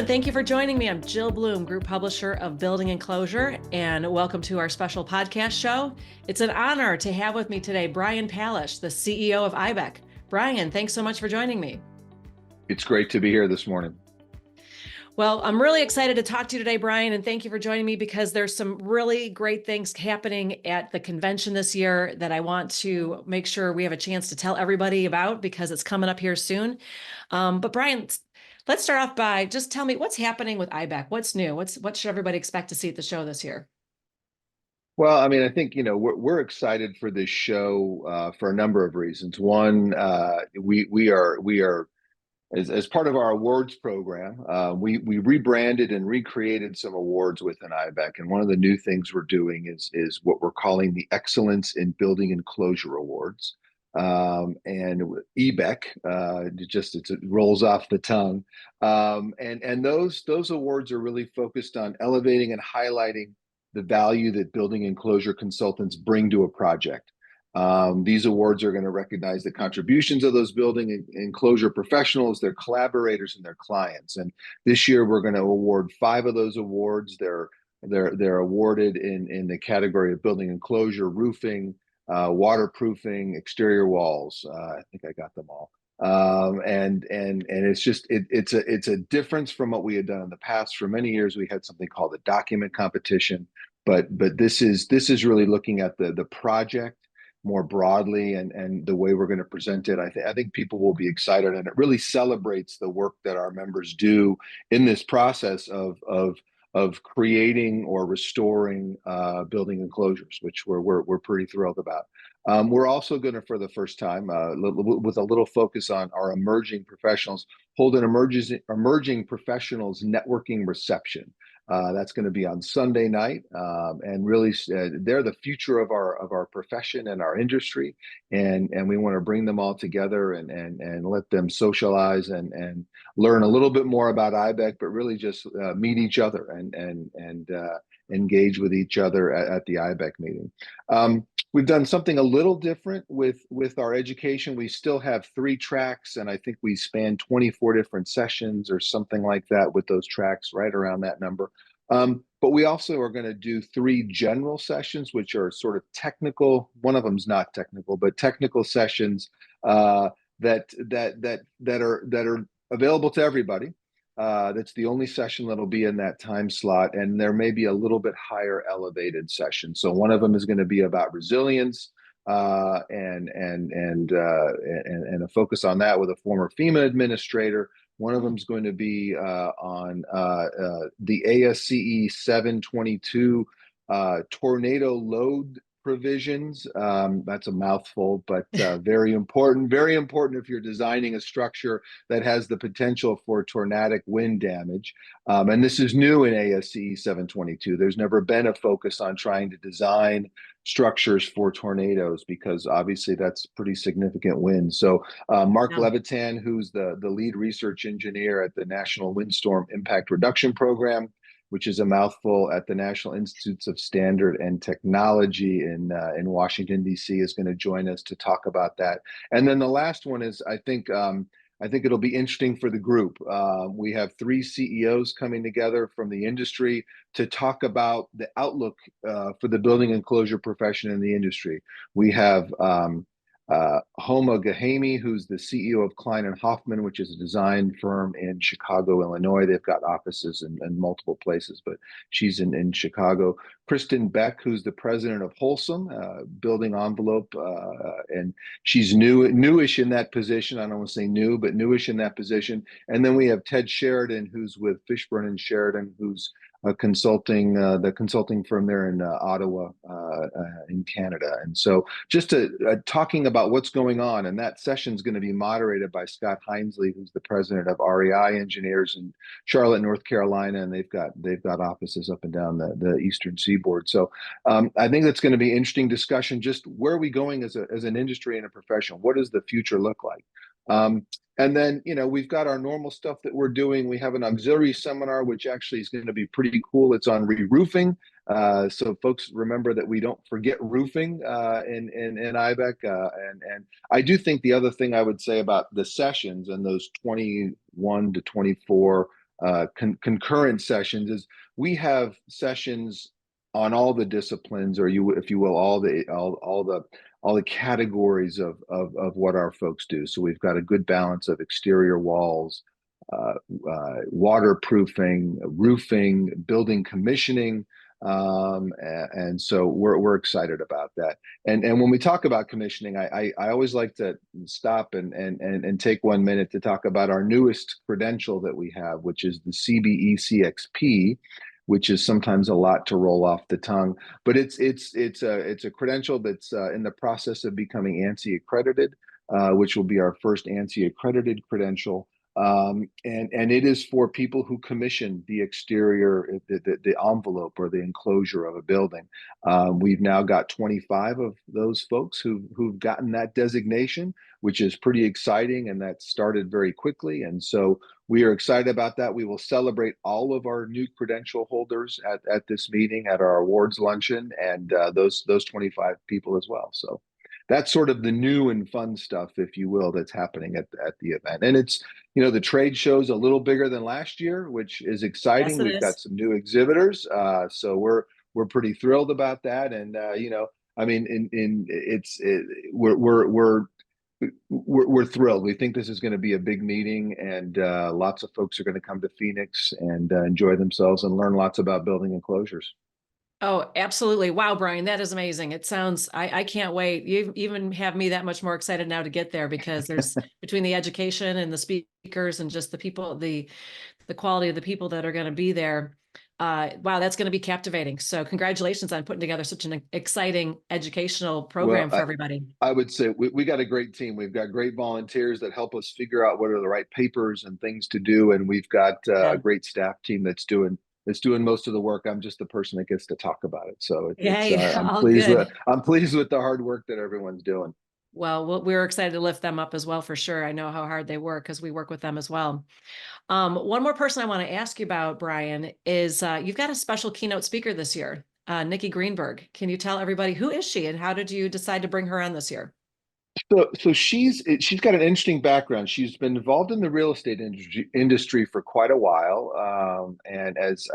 and thank you for joining me. I'm Jill Bloom, Group Publisher of Building Enclosure, and welcome to our special podcast show. It's an honor to have with me today Brian Palish, the CEO of IIBEC. Brian, thanks so much for joining me. It's great to be here this morning. Well, I'm really excited to talk to you today, Brian, and thank you for joining me because there's some really great things happening at the convention this year that I want to make sure we have a chance to tell everybody about because it's coming up here soon. But Brian, let's start off by just tell me what's happening with IIBEC. What's new? What should everybody expect to see at the show this year? Well, I mean, I think, we're excited for this show for a number of reasons. One, we are as part of our awards program, we rebranded and recreated some awards within IIBEC, and one of the new things we're doing is what we're calling the Excellence in Building Enclosure Awards. And IIBEC, it rolls off the tongue, and those awards are really focused on elevating and highlighting the value that building enclosure consultants bring to a project. These awards are going to recognize the contributions of those building enclosure professionals, their collaborators, and their clients. And this year, we're going to award 5 of those awards. They're awarded in the category of building enclosure, roofing, waterproofing, exterior walls. I think I got them all. And it's a difference from what we had done in the past. For many years, we had something called a document competition, but this is really looking at the project more broadly and the way we're going to present it. I think people will be excited, and it really celebrates the work that our members do in this process of creating or restoring building enclosures, which we're pretty thrilled about. We're also going to, for the first time, with a little focus on our emerging professionals, hold an emerging professionals networking reception. That's going to be on Sunday night, and really, they're the future of our profession and our industry, and we want to bring them all together and let them socialize and learn a little bit more about IIBEC, but really just meet each other and engage with each other at the IIBEC meeting. We've done something a little different with our education. We still have 3 tracks, and I think we span 24 different sessions or something like that with those tracks, right around that number. But we also are going to do 3 general sessions, which are sort of technical. One of them's not technical, but technical sessions that are available to everybody. That's the only session that'll be in that time slot, and there may be a little bit higher elevated session. So one of them is going to be about resilience, and a focus on that with a former FEMA administrator. One of them is going to be on the ASCE 722 tornado load provisions. That's a mouthful, but very important. Very important if you're designing a structure that has the potential for tornadic wind damage. And this is new in ASCE 722. There's never been a focus on trying to design structures for tornadoes because obviously that's pretty significant wind. So Mark Levitan, who's the lead research engineer at the National Windstorm Impact Reduction Program, which is a mouthful, at the National Institutes of Standard and Technology in Washington, D.C., is going to join us to talk about that. And then the last one is, I think it'll be interesting for the group. We have 3 CEOs coming together from the industry to talk about the outlook for the building enclosure profession in the industry. We have Homa Gahamy, who's the CEO of Klein and Hoffman, which is a design firm in Chicago, Illinois. They've got offices in multiple places, but she's in Chicago. Kristen Beck, who's the president of Wholesome Building Envelope, and she's newish in that position. I don't want to say new, but newish in that position. And then we have Ted Sheridan, who's with Fishburne and Sheridan, who's the consulting firm there in Ottawa, in Canada. And so just talking about what's going on, and that session is going to be moderated by Scott Hinesley, who's the president of REI Engineers in Charlotte, North Carolina, and they've got offices up and down the Eastern Seaboard. So I think that's going to be an interesting discussion. Just where are we going as an industry and a profession? What does the future look like? And then, we've got our normal stuff that we're doing. We have an auxiliary seminar, which actually is going to be pretty cool. It's on re-roofing. So folks, remember that we don't forget roofing in IIBEC. And I do think the other thing I would say about the sessions and those 21 to 24 concurrent sessions is we have sessions on all the disciplines, or if you will, all the categories of what our folks do. So we've got a good balance of exterior walls, uh, waterproofing, roofing, building commissioning. And so we're excited about that. And when we talk about commissioning, I always like to stop and take 1 minute to talk about our newest credential that we have, which is the CBECXP, which is sometimes a lot to roll off the tongue, but it's a credential that's in the process of becoming ANSI accredited, which will be our first ANSI accredited credential. And it is for people who commission the exterior, the envelope or the enclosure of a building. We've now got 25 of those folks who've gotten that designation, which is pretty exciting, and that started very quickly. And so we are excited about that. We will celebrate all of our new credential holders at this meeting, at our awards luncheon, and those 25 people as well. So that's sort of the new and fun stuff, if you will, that's happening at the event. And it's, the trade show's a little bigger than last year, which is Yes, exciting. it We've got is. some new exhibitors, so we're pretty thrilled about that. And I mean, we're thrilled. We think this is going to be a big meeting, and lots of folks are going to come to Phoenix and enjoy themselves and learn lots about building enclosures. Oh, absolutely. Wow, Brian, that is amazing. It sounds, I can't wait. You even have me that much more excited now to get there, because there's between the education and the speakers and just the people, the quality of the people that are going to be there. Wow, that's going to be captivating. So congratulations on putting together such an exciting educational Well, program for everybody. I would say we got a great team. We've got great volunteers that help us figure out what are the right papers and things to do, and we've got a Yeah. great staff team that's doing most of the work. I'm just the person that gets to talk about it. So it's Hey, I'm all pleased with good. the hard work that everyone's doing. Well, we're excited to lift them up as well, for sure. I know how hard they work because we work with them as well. One more person I want to ask you about, Brian, is you've got a special keynote speaker this year, Nikki Greenberg. Can you tell everybody, who is she and how did you decide to bring her on this year? So she's got an interesting background. She's been involved in the real estate industry for quite a while, and as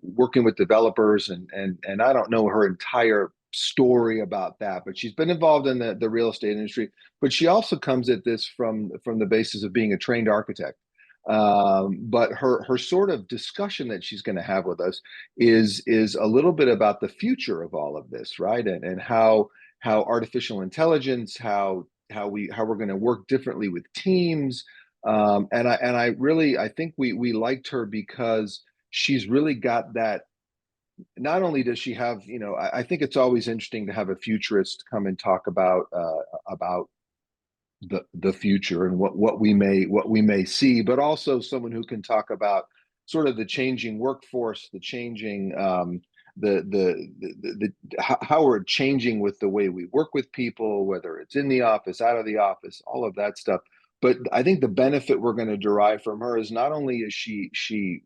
working with developers, and I don't know her entire story about that, but she's been involved in the real estate industry. But she also comes at this from the basis of being a trained architect. But her sort of discussion that she's going to have with us is a little bit about the future of all of this, right? And how artificial intelligence, how we're going to work differently with teams. And I think we liked her because she's really got that. Not only does she have, I think it's always interesting to have a futurist come and talk about the future and what we may see, but also someone who can talk about sort of the changing workforce, the changing how we're changing with the way we work with people, whether it's in the office, out of the office, all of that stuff. But I think the benefit we're going to derive from her is not only is she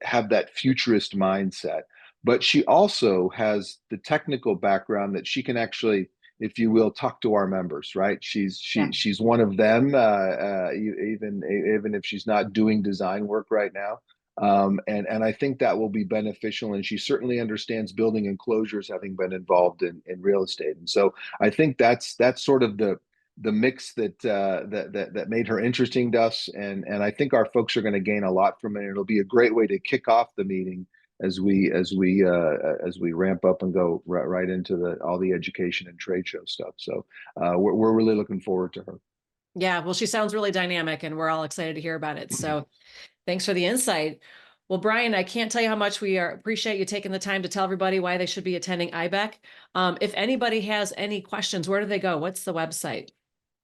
have that futurist mindset, but she also has the technical background that she can actually, if you will, talk to our members, right? Yeah. She's one of them, even if she's not doing design work right now. And I think that will be beneficial. And she certainly understands building enclosures, having been involved in real estate. And so I think that's sort of the mix that made her interesting to us, and I think our folks are going to gain a lot from it. It'll be a great way to kick off the meeting as we ramp up and go right into all the education and trade show stuff. So we're really looking forward to her. Yeah. Well, she sounds really dynamic and we're all excited to hear about it. So thanks for the insight. Well, Brian, I can't tell you how much we appreciate you taking the time to tell everybody why they should be attending IBEC. If anybody has any questions, where do they go? What's the website?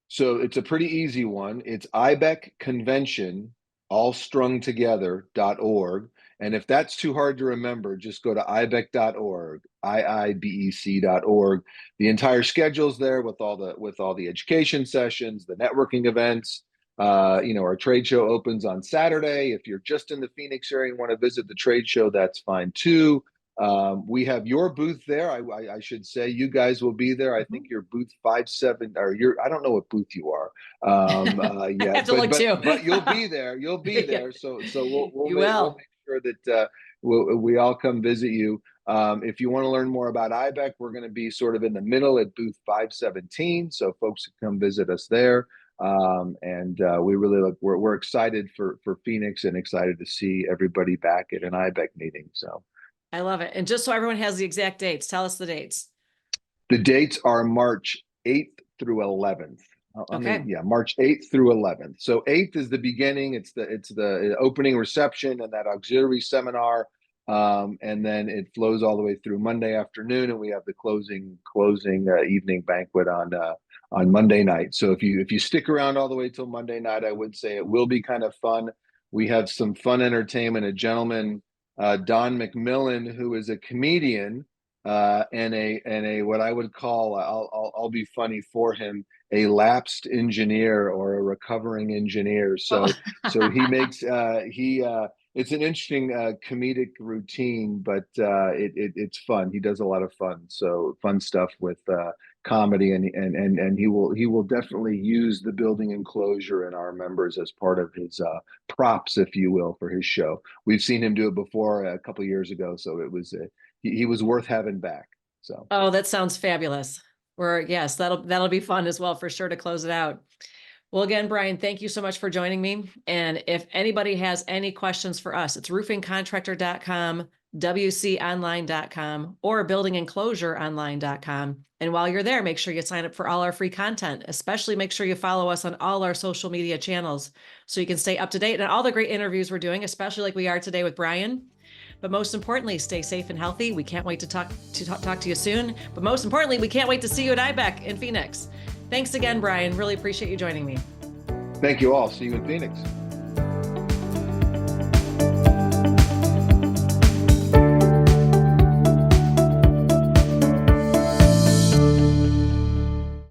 So it's a pretty easy one. It's IBEC Convention, all strung together.org. And if that's too hard to remember, just go to IIBEC.org, IIBEC.org. The entire schedule's there with all the education sessions, the networking events. Our trade show opens on Saturday. If you're just in the Phoenix area and want to visit the trade show, that's fine too. We have your booth there. I should say you guys will be there. I think you're booth 57, or I don't know what booth you are I have yet, to look too. but you'll be there. You'll be Yeah, there. So you we'll will. make sure that we all come visit you. If you want to learn more about IBEC, we're going to be sort of in the middle at booth 517. So folks can come visit us there. We really we're excited for Phoenix and excited to see everybody back at an IBEC meeting. So I love it. And just so everyone has the exact dates, tell us the dates. the dates are March 8th through 11th. Okay. March 8th through 11th. So 8th is the beginning. It's the opening reception and that auxiliary seminar. And then it flows all the way through Monday afternoon, and we have the closing evening banquet on Monday night. So if you stick around all the way till Monday night, I would say it will be kind of fun. We have some fun entertainment. A gentleman, Don McMillan, who is a comedian, and a what I would call, I'll be funny for him, a lapsed engineer or a recovering engineer. So he makes it's an interesting comedic routine, but it's fun. He does a lot of fun stuff with comedy, and he will definitely use the building enclosure and our members as part of his props, if you will, for his show. We've seen him do it before a couple of years ago, so it was he was worth having back. So that sounds fabulous. Yes, that'll be fun as well, for sure, to close it out. Well, again, Brian, thank you so much for joining me. And if anybody has any questions for us, it's roofingcontractor.com, wconline.com, or buildingenclosureonline.com. And while you're there, make sure you sign up for all our free content. Especially make sure you follow us on all our social media channels so you can stay up to date on all the great interviews we're doing, especially like we are today with Brian. But most importantly, stay safe and healthy. We can't wait to talk to you soon. But most importantly, we can't wait to see you at IBEC in Phoenix. Thanks again, Brian. Really appreciate you joining me. Thank you all. See you in Phoenix.